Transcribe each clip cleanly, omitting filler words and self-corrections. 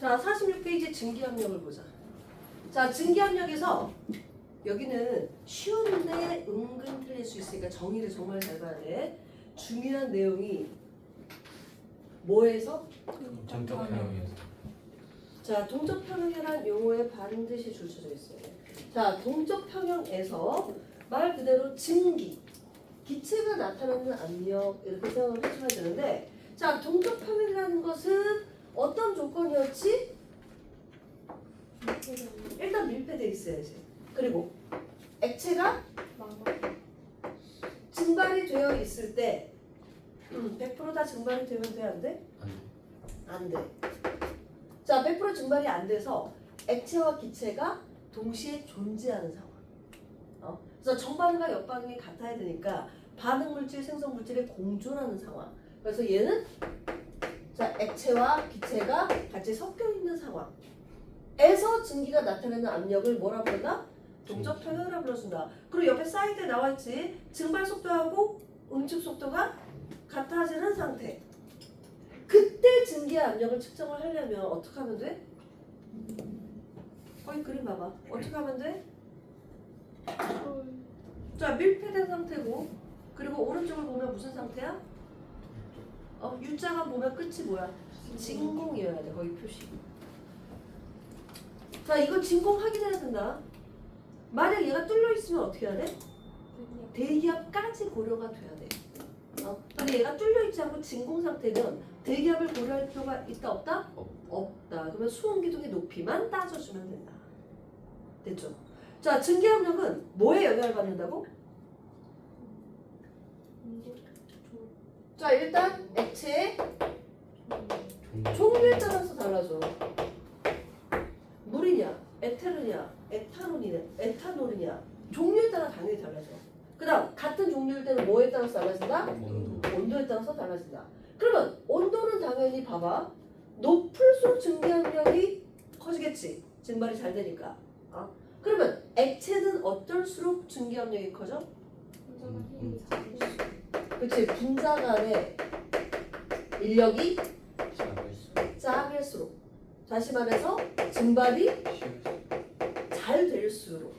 자, 46페이지 증기압력을 보자. 자, 증기압력에서 여기는 쉬운데 은근 틀릴 수 있으니까 정의를 정말 잘 봐야 돼. 중요한 내용이 뭐에서? 정적 평형에서. 자, 동적 평형이란 용어에 반드시 줄쳐져 있어요. 자, 동적 평형에서 말 그대로 증기, 기체가 나타나는 압력 이렇게 생각을 해주면 되는데, 자, 동적 평형이라는 것은 어떤 조건이었지? 일단 밀폐돼 있어야지. 그리고 액체가 증발이 되어 있을 때 100% 다 증발이 되면 돼? 안 돼? 안 돼. 자, 100% 증발이 안 돼서 액체와 기체가 동시에 존재하는 상황. 그래서 정반응과 역반응이 같아야 되니까 반응 물질, 생성 물질의 공존하는 상황. 그래서 얘는 자, 액체와 기체가 같이 섞여 있는 상황에서 증기가 나타내는 압력을 뭐라 부른다? 동적 평형이라 불러준다. 그리고 옆에 사이드에 나와 있지. 증발 속도하고 응축 속도가 같아지는 상태. 그때 증기의 압력을 측정을 하려면 어떻게 하면 돼? 거기 그림 봐봐. 어떻게 하면 돼? 자, 밀폐된 상태고, 그리고 오른쪽을 보면 무슨 상태야? U자가 보면 끝이 뭐야? 진공이어야 돼. 거기 표시. 자, 이거 진공 확인해야 된다. 만약 얘가 뚫려 있으면 어떻게 해야 돼? 대기압까지 고려가 돼야 돼. 근데 얘가 뚫려 있지 않고 진공 상태는 대기압을 고려할 필요가 있다 없다? 없다. 그러면 수온 기둥의 높이만 따져주면 된다. 됐죠? 자, 증기압력은 뭐에 영향을 받는다고? 자, 일단 액체의 종류에 따라서 달라져. 물이냐, 에테르냐, 에탄올이냐 종류에 따라 당연히 달라져. 그 다음 같은 종류일 때는 뭐에 따라서 달라진다? 온도에 따라서 달라진다. 그러면 온도는 당연히 봐봐. 높을수록 증기압력이 커지겠지. 증발이 잘 되니까. 그러면 액체는 어떨수록 증기압력이 커져? 그치. 분자 간의 인력이 작을수록, 다시 말해서 증발이 잘 될수록,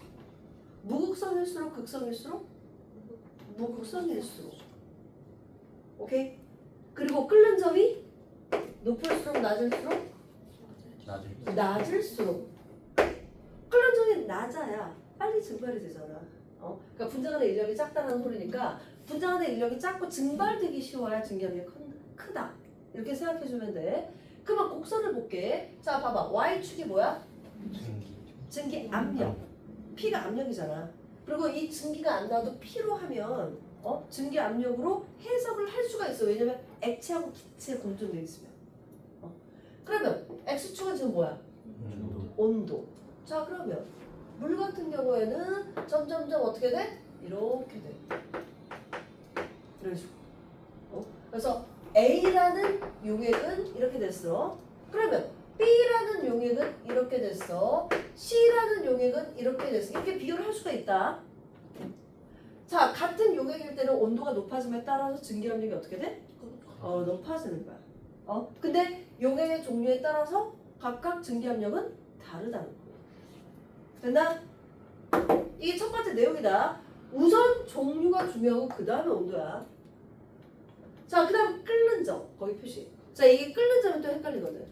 무극성일수록 극성일수록 무극성일수록. 오케이? 그리고 끓는 점이 높을수록 낮을수록 끓는 점이 낮아야 빨리 증발이 되잖아. 그러니까 분자 간의 인력이 작다는 소리니까 분자 간의 인력이 작고 증발되기 쉬워야 증기압력이 크다. 이렇게 생각해주면 돼. 그러면 곡선을 볼게. 자, 봐봐. Y축이 뭐야? 증기 압력. P가 압력이잖아. 그리고 이 증기가 안 나와도 P로 하면 증기 압력으로 해석을 할 수가 있어. 왜냐면 액체하고 기체 공존되어 있으면. 그러면 X축은 지금 뭐야? 온도. 자, 그러면 물 같은 경우에는 점점점 어떻게 돼? 이렇게 돼. 이런 식으로. 그래서 A라는 용액은 이렇게 됐어. 그러면 B라는 용액은 이렇게 됐어. C라는 용액은 이렇게 됐어. 이렇게 비교를 할 수가 있다. 자, 같은 용액일 때는 온도가 높아짐에 따라서 증기압력이 어떻게 돼? 높아지는 거야. 근데 용액의 종류에 따라서 각각 증기압력은 다르다는 거야. 됐나? 이게 첫 번째 내용이다. 우선 종류가 중요하고 그 다음에 온도야. 자, 그 다음 끓는 점. 거기 표시. 자, 이게 끓는 점이 또 헷갈리거든.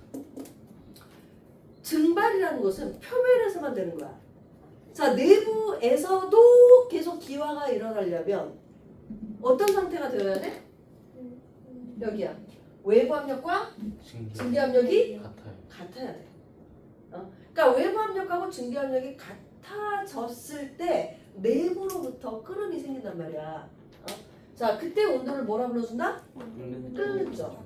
증발이라는 것은 표면에서만 되는 거야. 자, 내부에서도 계속 기화가 일어나려면 어떤 상태가 되어야 돼? 여기야. 외부 압력과 증기 압력이 같아야 돼. 그러니까 외부 압력하고 증기 압력이 같아졌을 때 내부로부터 끓음이 생긴단 말이야. 자, 그때 온도를 뭐라 불러준다? 끓는 점.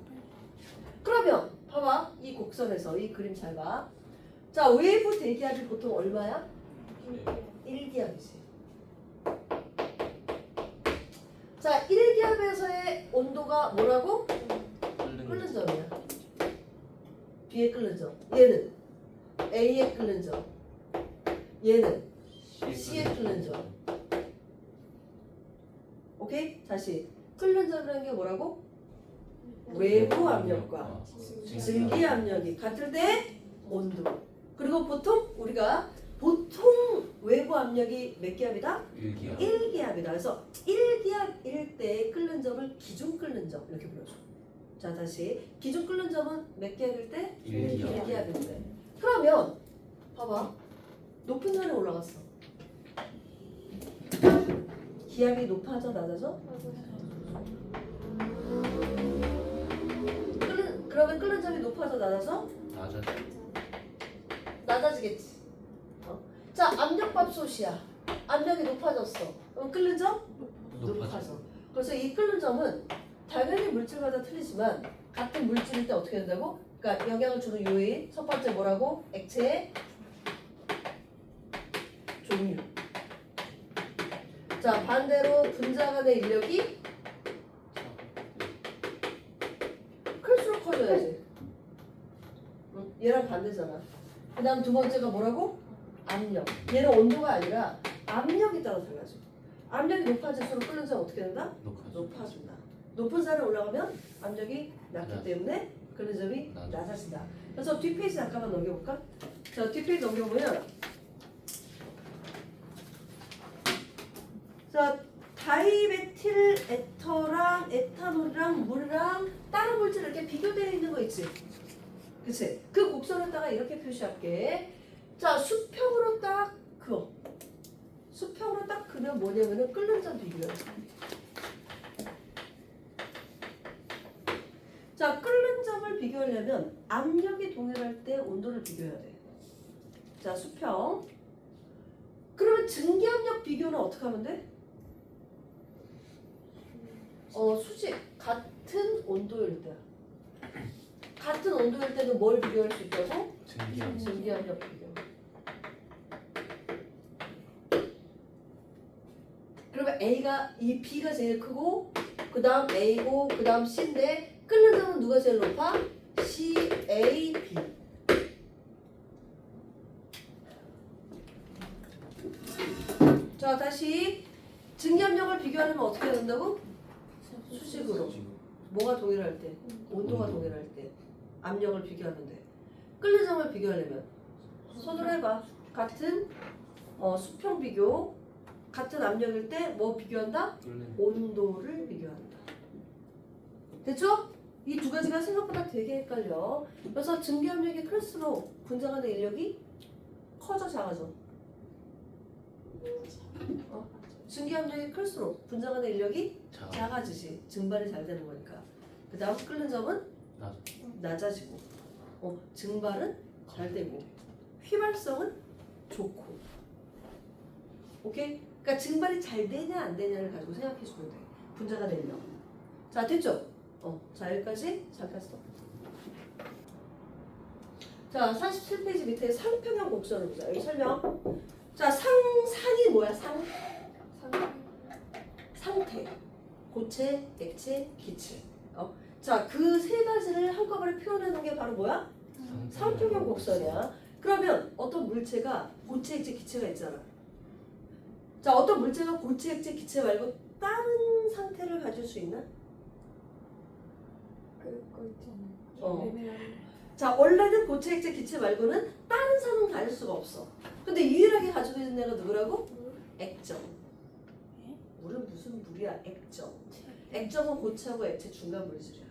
그러면 봐봐. 이 곡선에서 이 그림 잘 봐. 자, 외부 대기압이 보통 얼마야? 1기압이지. 자, 1기압에서의 온도가 뭐라고? 끓는 점이야. B의 끓는 점. 얘는 A의 끓는 점. 얘는 C의 끓는 점. 오케이? 다시. 끓는 점이라는 게 뭐라고? 외부 압력과 증기 압력이 같을 때 온도. 그리고 보통 보통 외부 압력이 몇 기압이다? 1기압. 1기압이다. 그래서 1기압일 때 끓는 점을 기준 끓는 점 이렇게 불러줘. 자 다시 기준 끓는 점은 몇 기압일 때? 1기압. 1기압인데. 그러면 봐봐. 높은 산에 올라갔어. 기압이 높아져 낮아져? 그러면 끓는 점이 높아져 낮아져? 낮아. 낮아지겠지. 자 압력밥솥이야. 압력이 높아졌어. 그럼 끓는 점? 높아져. 그래서 이 끓는 점은 당연히 물질마다 틀리지만 같은 물질일 때 어떻게 된다고? 그러니까 영향을 주는 요인 첫 번째 뭐라고? 액체의 종류. 자 반대로 분자 간의 인력이 클수록 커져야지. 응? 얘랑 반대잖아. 그 다음 두 번째가 뭐라고? 압력. 얘는 온도가 아니라 압력에 따라 달라져. 압력이 높아질수록 끓는 점 어떻게 된다? 높아진다. 높은 산에 올라가면 압력이 낮기 때문에 끓는 점이 낮아진다. 그래서 뒷페이지 잠깐만 넘겨볼까? 자 뒷페이지 넘겨보면 자 다이메틸 에터랑 에탄올이랑 물이랑 다른 물질 이렇게 비교되어 있는 거 있지? 그치? 그 곡선에다가 이렇게 표시할게. 자 수평으로 딱 그어. 수평으로 딱 그면 뭐냐면은 끓는 점 비교야. 자 끓는 점을 비교하려면 압력이 동일할 때 온도를 비교해야 돼. 자 수평. 그러면 증기압력 비교는 어떻게 하면 돼? 수직 같은 온도일 때야. 같은 온도일 때는 뭘 비교할 수 있다고? 증기압. 증기압력 비교. 그러면 이 B가 제일 크고 그 다음 A고 그 다음 C인데 끓는 점은 누가 제일 높아? CAB. 자 다시 증기압력을 비교하려면 어떻게 해야 된다고? 수직으로. 뭐가 동일할 때? 온도가 동일할 때 압력을 비교하면 돼. 끓는 점을 비교하려면 손으로 해봐. 같은 수평 비교 같은 압력일 때 뭐 비교한다? 온도를 비교한다. 됐죠? 이 두 가지가 생각보다 되게 헷갈려. 그래서 증기압력이 클수록 분자 간의 인력이 커져 작아져? 증기압력이 클수록 분자 간의 인력이 작아지지. 증발이 잘 되는 거니까. 그 다음 끓는 점은 낮아지고 증발은 잘 되고 휘발성은 좋고. 오케이? 그러니까 증발이 잘 되냐 안 되냐를 가지고 생각해 주면 돼. 분자 간의 인력. 자 됐죠? 자 여기까지 잠깐 스톱. 자 47페이지 밑에 상평형 곡선을 보자. 여기 설명. 자 상이 뭐야? 상태, 고체, 액체, 기체. 자, 그 세 가지를 한꺼번에 표현해 놓은 게 바로 뭐야? 상평형 곡선이야. 그러면 어떤 물체가 고체, 액체, 기체가 있잖아. 자, 어떤 물체가 고체, 액체, 기체 말고 다른 상태를 가질 수 있나? 그거 있잖아요. 자, 원래는 고체, 액체, 기체 말고는 다른 상은 가질 수가 없어. 근데 유일하게 가지고 있는 애가 누구라고? 액정. 물은 무슨 물이야? 액정. 액정은 고체하고 액체 중간 물질이야.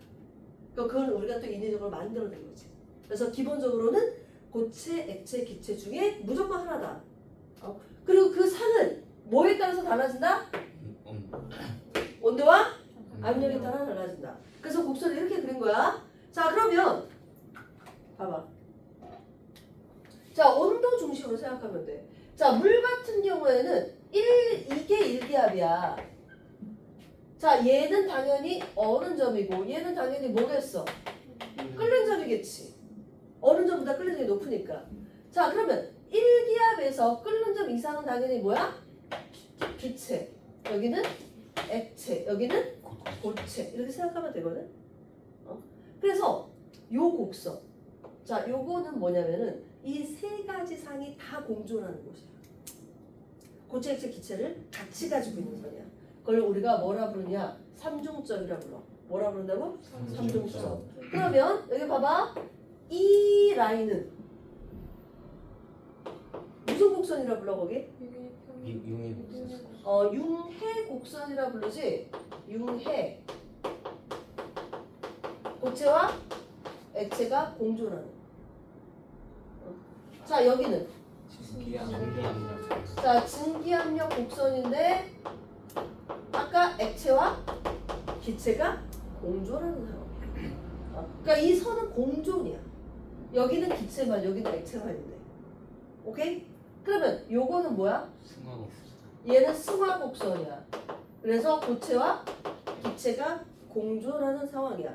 그러니까 그건 우리가 또 인위적으로 만들어낸 거지. 그래서 기본적으로는 고체, 액체, 기체 중에 무조건 하나다. 그리고 그 상은 뭐에 따라서 달라진다? 온도와 압력에 따라 달라진다. 그래서 곡선을 이렇게 그린 거야. 자 그러면 봐봐. 자 온도 중심으로 생각하면 돼. 자 물 같은 경우에는 이게 1기압이야. 자 얘는 당연히 어는 점이고 얘는 당연히 뭐겠어? 끓는 점이겠지. 어는 점보다 끓는 점이 높으니까. 자 그러면 1기압에서 끓는 점 이상은 당연히 뭐야? 기체. 여기는 액체. 여기는 고체. 이렇게 생각하면 되거든. 그래서 요 곡선. 자 요거는 뭐냐면은 이 세 가지 상이 다 공존하는 곳이야. 고체, 액체, 기체를 같이 가지고 있는 선이야. 그걸 우리가 뭐라 부르냐? 삼중점이라 불러. 뭐라 부른다고? 삼중점. 그러면 여기 봐봐. 이 라인은 곡선이라 불러 거기? 융의 융해 곡선이라 부르지. 융해 고체와 액체가 공존하는. 자 여기는 증기압력. 자 증기압력 곡선인데 아까 액체와 기체가 공존하는 상황이야. 그러니까 이 선은 공존이야. 여기는 기체만 여기는 액체만 있는데. 오케이? 그러면 요거는 뭐야? 승화곡선. 얘는 승화 곡선이야. 그래서 고체와 기체가 공존하는 상황이야.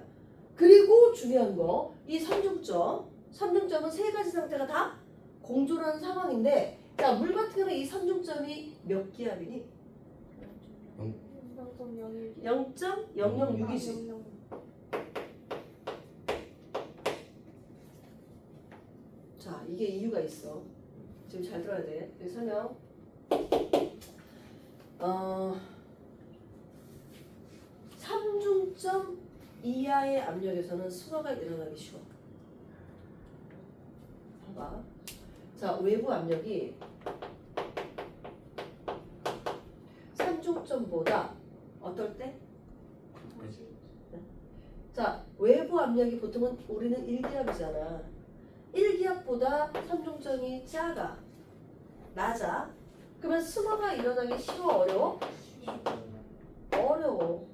그리고 중요한 거, 이 삼중점은 세 가지 상태가 다 공존하는 상황인데, 자, 물 같은 경우는 이 삼중점이 몇 기압이니? 0.006이지. 자, 이게 이유가 있어. 지금 잘 들어야 돼. 여기 설명. 삼중점 이하의 압력에서는 승화가 일어나기 쉬워. 봐봐. 자, 외부 압력이 삼중점보다 어떨 때? 자, 외부 압력이 보통은 우리는 1기압이잖아. 1기압보다 삼중점이 작아. 낮아. 그러면 승화가 일어나기 쉬워, 어려워? 어려워.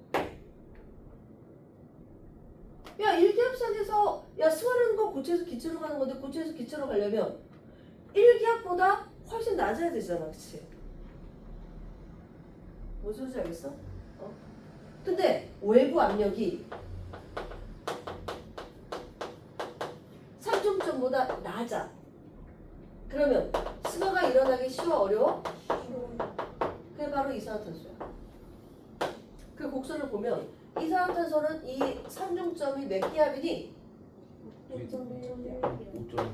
야, 1기압상에서 야, 승화라는 건 고체에서 기체로 가는 건데 고체에서 기체로 가려면 1기압보다 훨씬 낮아야 되잖아. 그치? 무슨 소리인지 알겠어? 근데 외부 압력이 삼중점보다 낮아. 그러면 승화가 일어나기 쉬워, 어려워? 그게 바로 이산화탄소야. 그 곡선을 보면 이산화탄소는 이 삼중점이 몇 기압이니? 5점.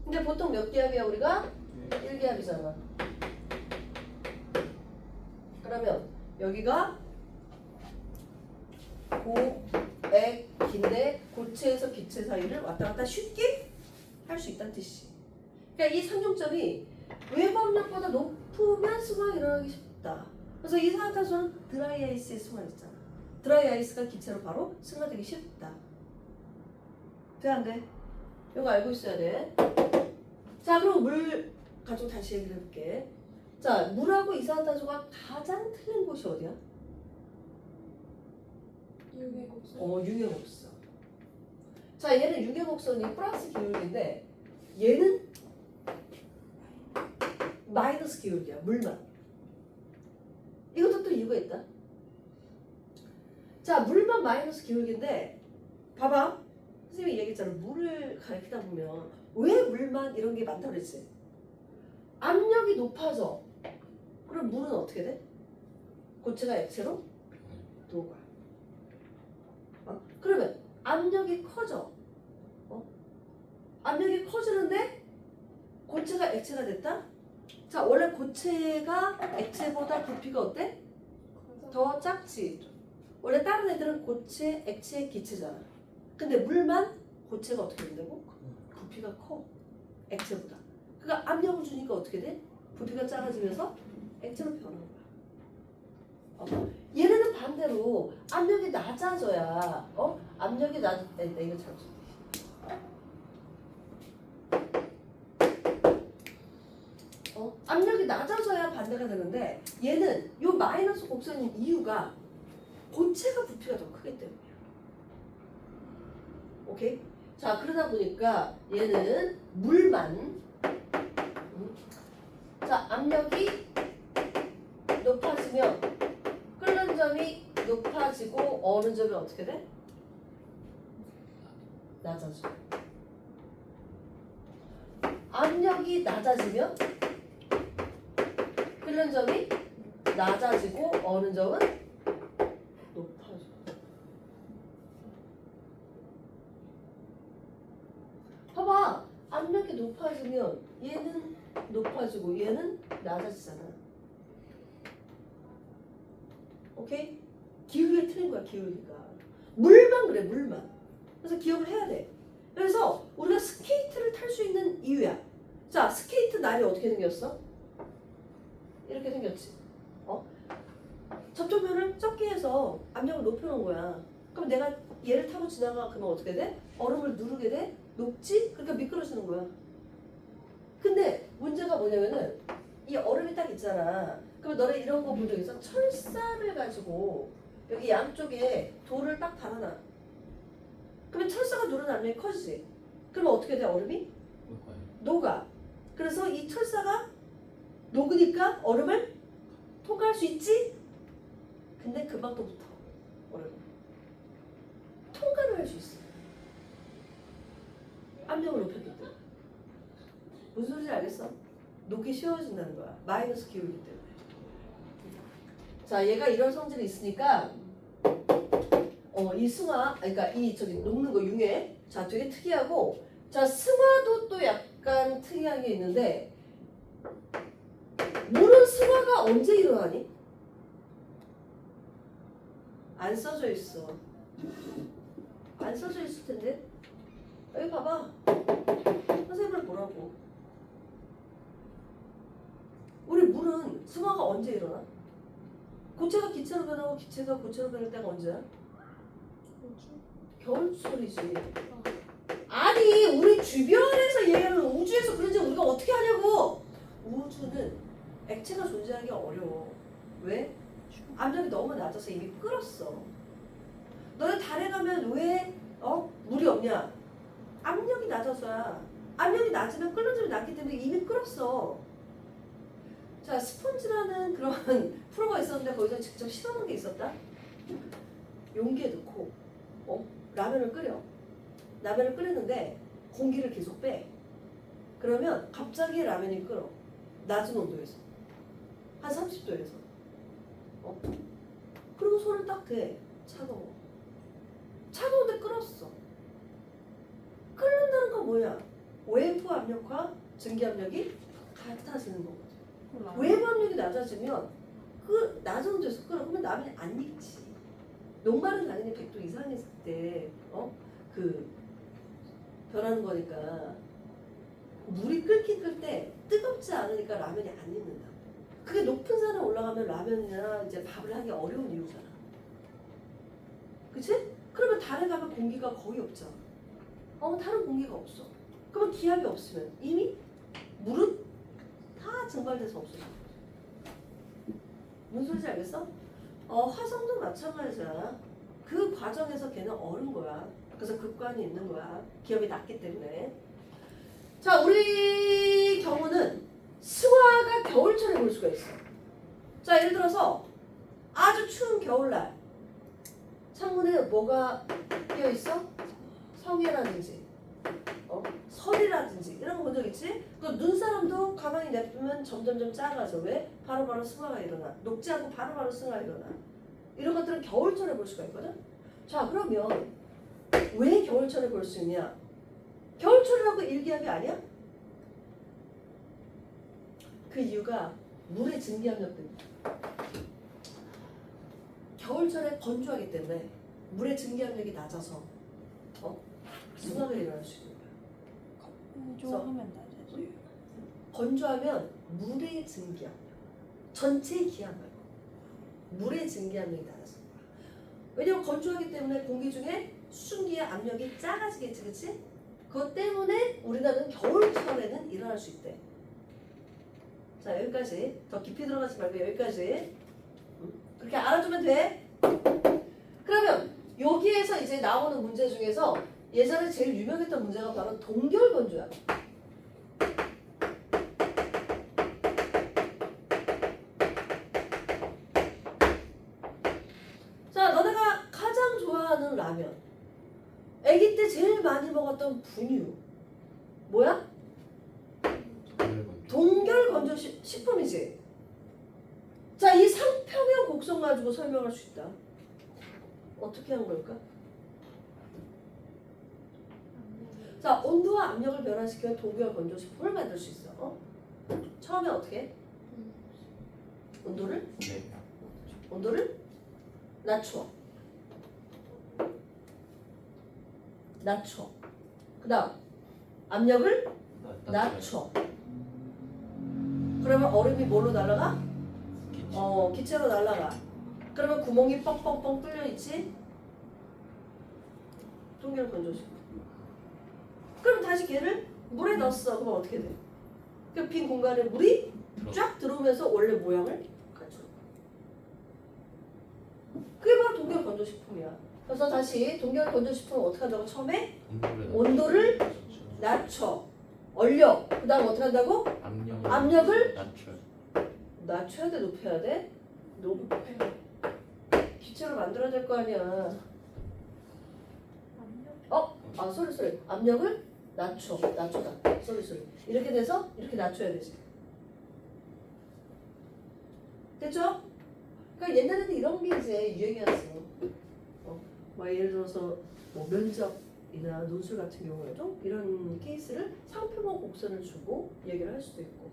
근데 보통 몇 기압이야 우리가? 1기압이잖아. 그러면 여기가 고액인데 고체에서 기체 사이를 왔다 갔다 쉽게 할 수 있다는 뜻이지. 그러니까 이 삼중점이 외부 압력보다 높으면 승화가 일어나기 쉽다. 그래서 이산화탄소는 드라이 아이스에 승화했잖아. 드라이 아이스가 기체로 바로 승화되기 쉽다. 돼, 안 돼? 이거 알고 있어야 돼. 자, 그럼 물 가지고 다시 얘기를 해볼게. 자, 물하고 이산화탄소가 가장 틀린 곳이 어디야? 융해곡선. 자, 얘는 융해곡선이 플러스 기울기인데 얘는 마이너스 기울기야. 물만. 이것도 또 이유가 있다. 자, 물만 마이너스 기울기인데 봐봐. 선생님이 얘기했잖아. 물을 가리키다 보면 왜 물만 이런 게 많다고 그랬지? 압력이 높아져. 그럼 물은 어떻게 돼? 고체가 액체로 녹아. 그러면 압력이 커져. 압력이 커지는데 고체가 액체가 됐다? 자, 원래 고체가 액체보다 부피가 어때? 더 작지. 원래 다른 애들은 고체, 액체, 기체잖아. 근데 물만 고체가 어떻게 된다고? 부피가 커. 액체보다. 그러니까 압력을 주니까 어떻게 돼? 부피가 작아지면서 액체로 변하는 거야. 얘네는 반대로 압력이 낮아져야 압력이 이거 잘 압력이 낮아져야 반대가 되는데 얘는 요 마이너스 곡선인 이유가 고체가 부피가 더 크기 때문이야. 오케이? 자, 그러다 보니까 얘는 물만 자, 압력이 높아지면 끓는 점이 높아지고 어느 점이 어떻게 돼? 낮아져. 압력이 낮아지면 끓는 점이 낮아지고 어느 점은 높아져. 봐봐. 압력이 높아지면 얘는 높아지고 얘는 낮아지잖아. 오케이? 기울기가 틀린 거야. 기울기가. 물만 그래. 물만. 그래서 기억을 해야 돼. 그래서 우리가 스케이트를 탈 수 있는 이유야. 자, 스케이트 날이 어떻게 생겼어? 이렇게 생겼지. 접촉면을 적게 해서 압력을 높여놓은 거야. 그럼 내가 얘를 타고 지나가 그러면 어떻게 돼? 얼음을 누르게 돼? 녹지? 그러니까 미끄러지는 거야. 근데 문제가 뭐냐면은 이 얼음이 딱 있잖아. 그럼 너네 이런 거 본 적 있어? 철사를 가지고 여기 양쪽에 돌을 딱 달아놔. 그러면 철사가 누르는 압력이 커지지. 그러면 어떻게 돼? 얼음이? 녹아요. 녹아. 그래서 이 철사가 녹으니까 얼음을 통과할 수 있지? 근데 금방 또 붙어. 얼음. 통과를 할 수 있어. 압력을 높였기 때문에. 무슨 소리인지 알겠어? 녹기 쉬워진다는 거야. 마이너스 기울기 때문에. 자, 얘가 이런 성질이 있으니까 이 승화, 그러니까 이 저기 녹는 거 융해. 자, 되게 특이하고, 자, 승화도 또 약간 특이한 게 있는데, 물은 승화가 언제 일어나니? 안 써져 있어. 안 써져 있을 텐데. 여기 봐봐. 선생님을 보라고. 우리 물은 승화가 언제 일어나? 고체가 기체로 변하고 기체가 고체로 변할 때가 언제야? 겨울철이지. 아니, 우리 주변에서 얘기하는 우주에서 그런지 우리가 어떻게 하냐고. 우주는 액체가 존재하기 어려워. 왜? 압력이 너무 낮아서 이미 끓었어. 너네 달에 가면 왜 물이 없냐? 압력이 낮아서야. 압력이 낮으면 끓는 점이 낮기 때문에 이미 끓었어. 자, 스펀지라는 그런 프로가 있었는데 거기서 직접 실험한 게 있었다. 용기에 넣고 라면을 끓여. 라면을 끓이는데 공기를 계속 빼. 그러면 갑자기 라면이 끓어. 낮은 온도에서. 한 30도에서. 그리고 손을 딱 대. 차가워. 차가운데 끓었어. 끓는다는 건 뭐야? 외부 압력과 증기 압력이 같아지는 거거든. 외부 압력이 낮아지면 그 낮은 온도에서 끓어. 그러면 라면이 안 익지. 녹말은 당연히 100도 이상 있을 때 변하는 거니까. 물이 끓긴 끓 때 뜨겁지 않으니까 라면이 안 익는다. 그게 높은 산에 올라가면 라면이나 이제 밥을 하기 어려운 이유잖아. 그치? 그러면 달에 가면 공기가 거의 없잖아. 다른 공기가 없어. 그러면 기압이 없으면 이미 물은 다 증발돼서 없어져. 무슨 소리인지 알겠어? 화성도 마찬가지야. 그 과정에서 걔는 얼은 거야. 그래서 극관이 있는 거야. 기압이 낮기 때문에. 자, 우리 경우는 승화가 겨울철에 볼 수가 있어. 자, 예를 들어서 아주 추운 겨울날 창문에 뭐가 끼어 있어? 성에라든지 설이라든지 이런 거 본 적 있지? 그 눈사람도 가만히 냅두면 점점점 작아져. 왜? 바로바로 승화가 일어나. 녹지 않고 바로바로 승화가 일어나. 이런 것들은 겨울철에 볼 수가 있거든. 자, 그러면 왜 겨울철에 볼 수 있냐? 겨울철이라고 일기압이 아니야? 그 이유가 물의 증기압력 때문에. 겨울철에 건조하기 때문에 물의 증기압력이 낮아서 승화가 일어날 수 있는 거야. 건조하면 낮아져요. 건조하면 물의 증기압력, 전체 기압 말고 물의 증기압력이 낮아서 거야. 왜냐면 건조하기 때문에 공기 중에 수증기의 압력이 작아지겠지, 그치? 그것 때문에 우리나라는 겨울철에는 일어날 수 있대. 자, 여기까지. 더 깊이 들어가지 말고 여기까지. 그렇게 알아두면 돼. 그러면 여기에서 이제 나오는 문제 중에서 예전에 제일 유명했던 문제가 바로 동결건조야. 자, 너네가 가장 좋아하는 라면. 아기 때 제일 많이 먹었던 분유. 뭐야? 동결건조 식품이지. 자, 이 상평형 곡선 가지고 설명할 수 있다. 어떻게 한 걸까? 자, 온도와 압력을 변화시켜 동결건조 식품을 만들 수 있어. 처음에 어떻게? 온도를 낮춰. 그 다음 압력을 낮춰. 그러면 얼음이 뭘로 날아가? 기체. 기체로 날아가. 그러면 구멍이 뻥뻥뻥 뚫려 있지? 동결 건조식. 그럼 다시 걔를 물에 넣었어. 그럼 어떻게 돼? 그 빈 공간에 물이 쫙 들어오면서 원래 모양을 갖춰. 그게 바로 동결 건조식품이야. 그래서 다시 동결 건조식품은 어떻게 한다고 처음에? 온도를 낮춰. 얼려. 그 다음 어떻게 한다고? 압력을 낮춰. 낮춰야 돼? 높여야 돼? 기체로 만들어야 될 거 아니야. 소리. 압력을 낮추다. 소리. 이렇게 돼서 이렇게 낮춰야 되지. 됐죠? 그러니까 옛날에는 이런 게 이제 유행이었어. 뭐 예를 들어서 뭐 면접이나 논술 같은 경우에도 이런 케이스를 상표본 곡선을 주고 얘기를 할 수도 있고.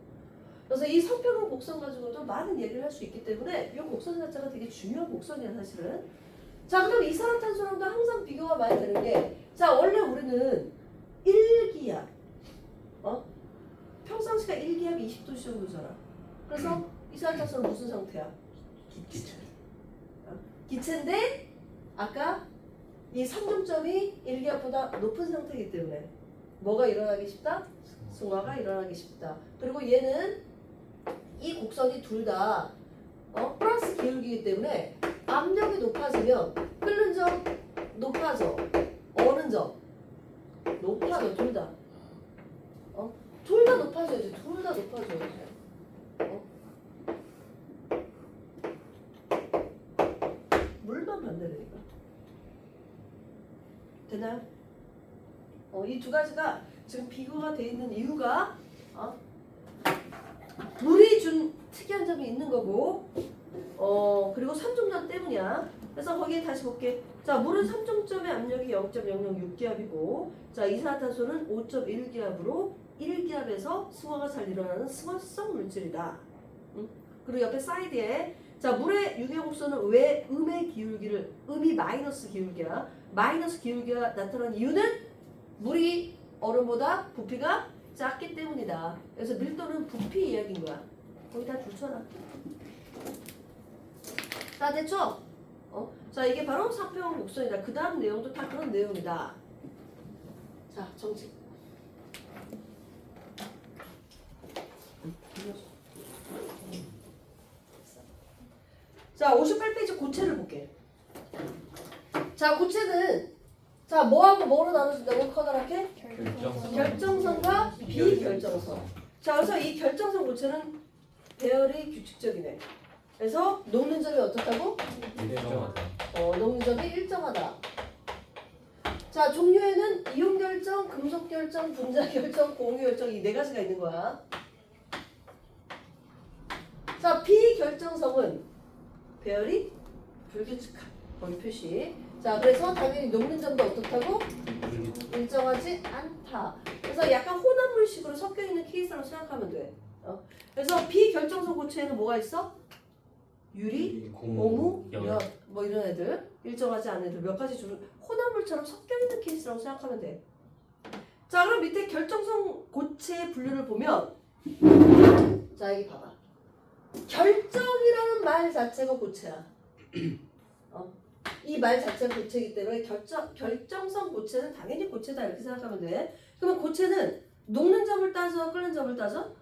그래서 이 상표본 곡선 가지고도 많은 얘기를 할 수 있기 때문에 이 곡선 자체가 되게 중요한 곡선이야 사실은. 자, 그럼 이산화탄소랑도 항상 비교가 많이 되는 게, 자, 원래 우리는 1기압, 평상시가 1기압 20도 정도잖아. 그래서 이산화탄소는 무슨 상태야? 기체. 기체인데 아까 이 삼중점이 1기압보다 높은 상태이기 때문에 뭐가 일어나기 쉽다? 승화가 일어나기 쉽다. 그리고 얘는 이 곡선이 둘 다 플러스 기울기이기 때문에 압력이 높아지면 끓는 점 높아져. 어는 점 높아져. 둘 다. 둘 다 높아져야지. 둘 다 높아져야지. 물만 반대되니까. 되나요? 이 두 가지가 지금 비교가 돼 있는 이유가 물이 준 특이한 점이 있는 거고, 그리고 삼중점 때문이야. 그래서 거기에 다시 볼게. 자, 물은 삼중점의 압력이 0.006기압이고, 자, 이산화탄소는 5.1기압으로 1기압에서 승화가 잘 일어나는 승화성 물질이다. 그리고 옆에 사이드에, 자, 물의 유기곡선은 왜 음의 기울기를, 음이 마이너스 기울기야. 마이너스 기울기가 나타난 이유는 물이 얼음보다 부피가 작기 때문이다. 그래서 밀도는 부피 이야기인 거야. 거기 다 줄쳐놔. 다 됐죠? 자, 이게 바로 상표형 곡선이다. 그 다음 내용도 다 그런 내용이다. 자, 정식. 자, 58페이지 고체를 볼게. 자, 고체는 자, 뭐하고 뭐로 나눠진다고 커다랗게? 결정선과 비결정선. 자, 그래서 이 결정선 고체는 배열이 규칙적이네. 그래서 녹는 점이 어떻다고? 일정하다. 녹는 점이 일정하다. 자, 종류에는 이온 결정, 금속 결정, 분자 결정, 공유 결정 이 네 가지가 있는 거야. 자, 비결정성은 배열이 불규칙한 거기 표시. 자, 그래서 당연히 녹는 점도 어떻다고? 일정하지 않다. 그래서 약간 혼합물식으로 섞여 있는 케이스라고 생각하면 돼. 그래서 비결정성 고체에는 뭐가 있어? 유리, 고무, 연, 뭐 이런 애들, 일정하지 않은 애들 몇 가지 좀 혼합물처럼 섞여 있는 케이스라고 생각하면 돼. 자, 그럼 밑에 결정성 고체의 분류를 보면, 자, 여기 봐봐. 결정이라는 말 자체가 고체야. 이 말 자체가 고체이기 때문에 결정성 고체는 당연히 고체다 이렇게 생각하면 돼. 그러면 고체는 녹는 점을 따져, 끓는 점을 따져?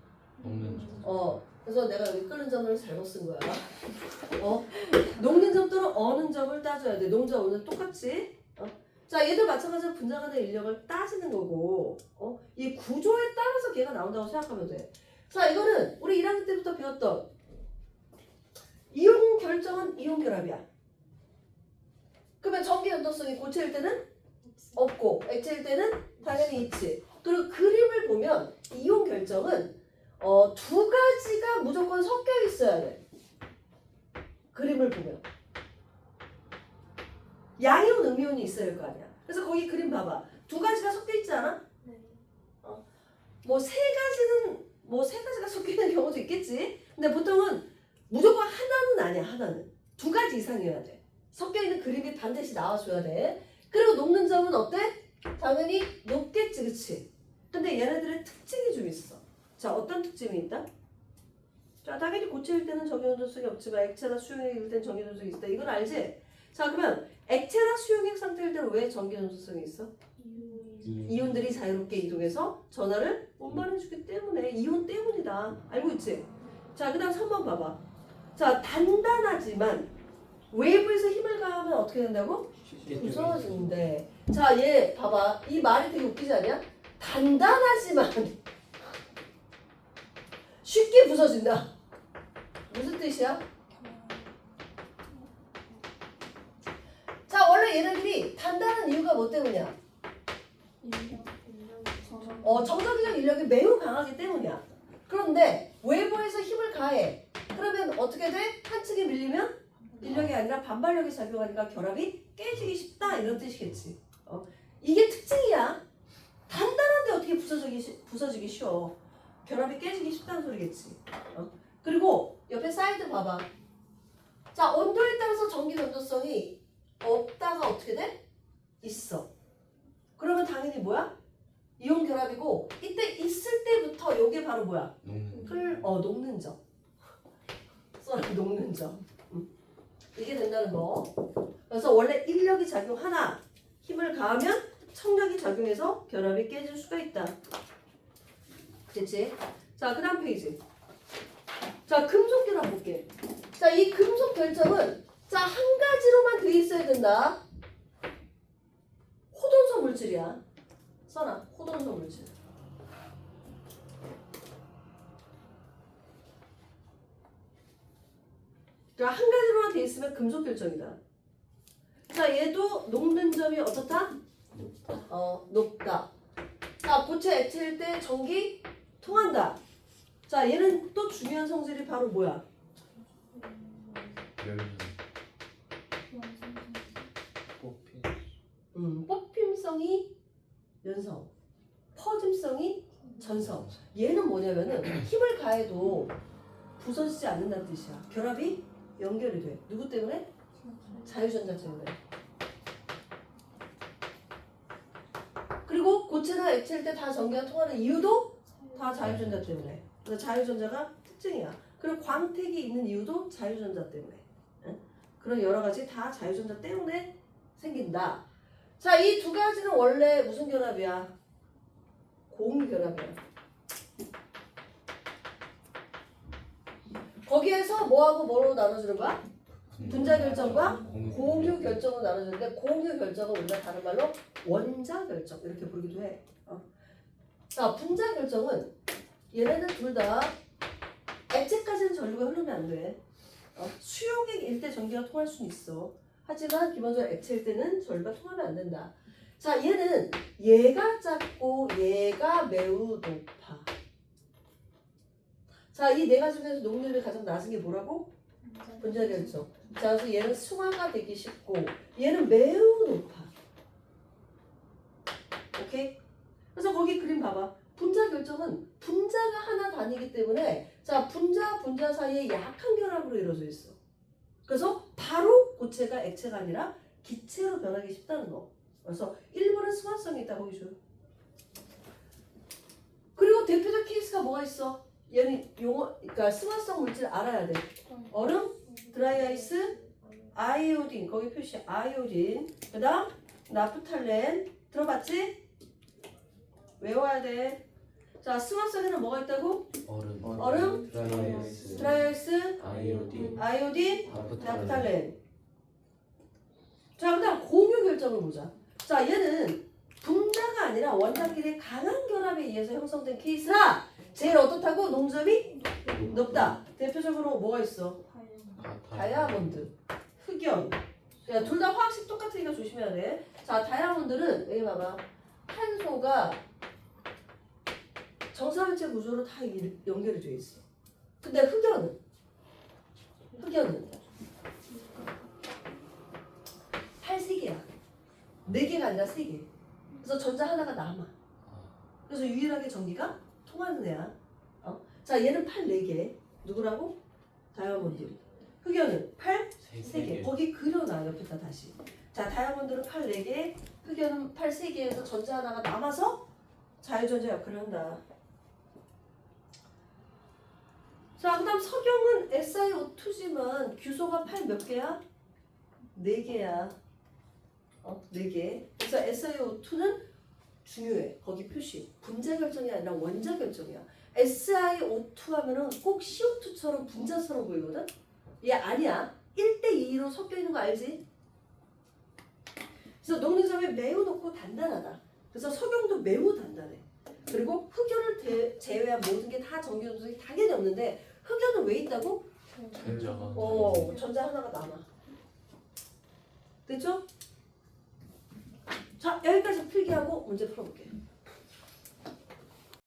녹는 점. 그래서 내가 여기 끓는 점을 잘못 쓴 거야. 녹는 점 또는 어는 점을 따져야 돼. 녹는 점, 어는 점 똑같지? 자, 얘도 마찬가지로 분자간의 인력을 따지는 거고, 이 구조에 따라서 걔가 나온다고 생각하면 돼. 자, 이거는 우리 1학년 때부터 배웠던 이온 결정은 이온 결합이야. 그러면 전기 연도성이 고체일 때는 없고 액체일 때는 당연히 있지. 그리고 그림을 보면 이온 결정은 두 가지가 무조건 섞여 있어야 돼. 그림을 보면 양이온, 음이온이 있어야 할 거 아니야. 그래서 거기 그림 봐봐. 두 가지가 섞여 있지 않아? 뭐 세 가지가 섞여 있는 경우도 있겠지. 근데 보통은 무조건 하나는 아니야. 하나는 두 가지 이상이어야 돼. 섞여 있는 그림이 반드시 나와줘야 돼. 그리고 녹는 점은 어때? 당연히 높겠지, 그치? 근데 얘네들의 특징이 좀 있어. 자, 어떤 특징이 있다? 자, 당연히 고체일 때는 전기전도성이 없지만 액체나 수용액일 때는 전기전도성이 있다. 이건 알지? 자, 그러면 액체나 수용액 상태일 때는 왜 전기전도성이 있어? 이온들이 자유롭게 이동해서 전하를 운반해주기 때문에 이온 때문이다. 알고 있지? 자, 그 다음 3번 봐봐. 자, 단단하지만 외부에서 힘을 가하면 어떻게 된다고? 부서진대. 자, 얘 봐봐. 이 말이 되게 웃기지 않냐? 단단하지만 쉽게 부서진다. 무슨 뜻이야? 자, 원래 얘네들이 단단한 이유가 뭐 때문이야? 정전기적 인력이 매우 강하기 때문이야. 그런데 외부에서 힘을 가해. 그러면 어떻게 돼? 한 측에 밀리면 인력이 아니라 반발력이 작용하니까 결합이 깨지기 쉽다 이런 뜻이겠지. 이게 특징이야. 단단한데 어떻게 부서지기 쉬워. 결합이 깨지기 쉽다는 소리겠지. 그리고 옆에 사이드 봐봐. 자, 온도에 따라서 전기 전도성이 없다가 어떻게 돼? 있어. 그러면 당연히 뭐야? 이온 결합이고 이때 있을 때부터 요게 바로 뭐야? 녹는 점. 녹는 점. 이게 된다는 거. 그래서 원래 인력이 작용하나 힘을 가하면 청력이 작용해서 결합이 깨질 수가 있다. 됐지? 자, 그 다음 페이지. 자, 금속 결합 볼게. 자, 이 금속 결정은 자, 한 가지로만 돼 있어야 된다. 호돈성 물질이야. 써놔. 호돈성 물질. 그러니까 한 가지로만 돼 있으면 금속 결정이다. 자, 얘도 녹는 점이 어떻다? 높다. 자, 고체 액체일 때 전기 통한다. 자, 얘는 또 중요한 성질이 바로 뭐야? 뽑힘성이 연성, 퍼짐성이 전성. 얘는 뭐냐면은 힘을 가해도 부서지지 않는다는 뜻이야. 결합이 연결이 돼. 누구 때문에? 자유전자 때문에. 그리고 고체나 액체일 때 다 전기가 통하는 이유도 다 자유전자 때문에. 그래서 자유전자가 특징이야. 그리고 광택이 있는 이유도 자유전자 때문에. 그런 여러 가지 다 자유전자 때문에 생긴다. 자, 이 두 가지는 원래 무슨 결합이야? 공유결합이야. 거기에서 뭐하고 뭐로 나눠주는 거야? 분자 결정과 공유 결정으로 나눠주는데 공유 결정은 우리가 다른 말로 원자 결정 이렇게 부르기도 해. 자, 분자 결정은 얘네는 둘 다 액체까지는 전류가 흐르면 안 돼. 수용액일 때 전기가 통할 수는 있어. 하지만 기본적으로 액체일 때는 전류가 통하면 안 된다. 자, 얘는 얘가 작고 얘가 매우 높아. 자, 이 네 가지 중에서 녹률이 가장 낮은 게 뭐라고? 분자 결정. 자, 그래서 얘는 승화가 되기 쉽고 얘는 매우 높아. 오케이? 그래서 거기 그림 봐봐. 분자 결정은 분자가 하나 다니기 때문에 자, 분자 사이에 약한 결합으로 이루어져 있어. 그래서 바로 고체가 액체가 아니라 기체로 변하기 쉽다는 거. 그래서 일부는 승화성이 있다 보여줘요. 그리고 대표적 케이스가 뭐가 있어? 얘는 그러니까 승화성 물질 알아야 돼. 얼음, 드라이아이스, 아이오딘, 거기 표시 아이오딘. 그다음 나프탈렌 들어봤지? 외워야 돼. 자, 승화성에는 뭐가 있다고? 얼음, 드라이아이스, 아이오딘, 나프탈렌. 자, 그다음 공유 결정을 보자. 자, 얘는 분자가 아니라 원자끼리 강한 결합에 의해서 형성된 케이스라 제일 어떻다고? 농점이 높다. 대표적으로 뭐가 있어? 다이아몬드, 흑연. 둘 다 화학식 똑같으니까 조심해야 돼. 자, 다이아몬드는 여기 봐봐. 탄소가 정사면체 구조로 다 연결이 되어 있어. 근데 흑연은 팔 3개야. 4개가 아니라 3개. 그래서 전자 하나가 남아. 그래서 유일하게 전기가 통하는 애야. 자, 얘는 팔 4개. 누구라고? 다이아몬드. 흑연은 팔 3개. 거기 그려놔, 옆에다 다시. 자, 다이아몬드는 팔 4개, 흑연은 팔 3개에서 전자 하나가 남아서 자유전자 역할을 한다. 자, 그 다음 석영은 SiO2지만 규소가 8 몇 개야? 4개야. 4개. 그래서 SiO2는 중요해. 거기 표시. 분자 결정이 아니라 원자 결정이야. SiO2 하면은 꼭 CO2처럼 분자처럼 보이거든? 얘 아니야. 1대2로 섞여 있는 거 알지? 그래서 녹는점이 매우 높고 단단하다. 그래서 석영도 매우 단단해. 그리고 흑연을 제외한 모든 게 다 전기동성이 당연히 없는데 흑연은 왜 있다고? 전자가. 전자 하나가 남아. 됐죠? 자, 여기까지 필기하고 문제 풀어볼게요.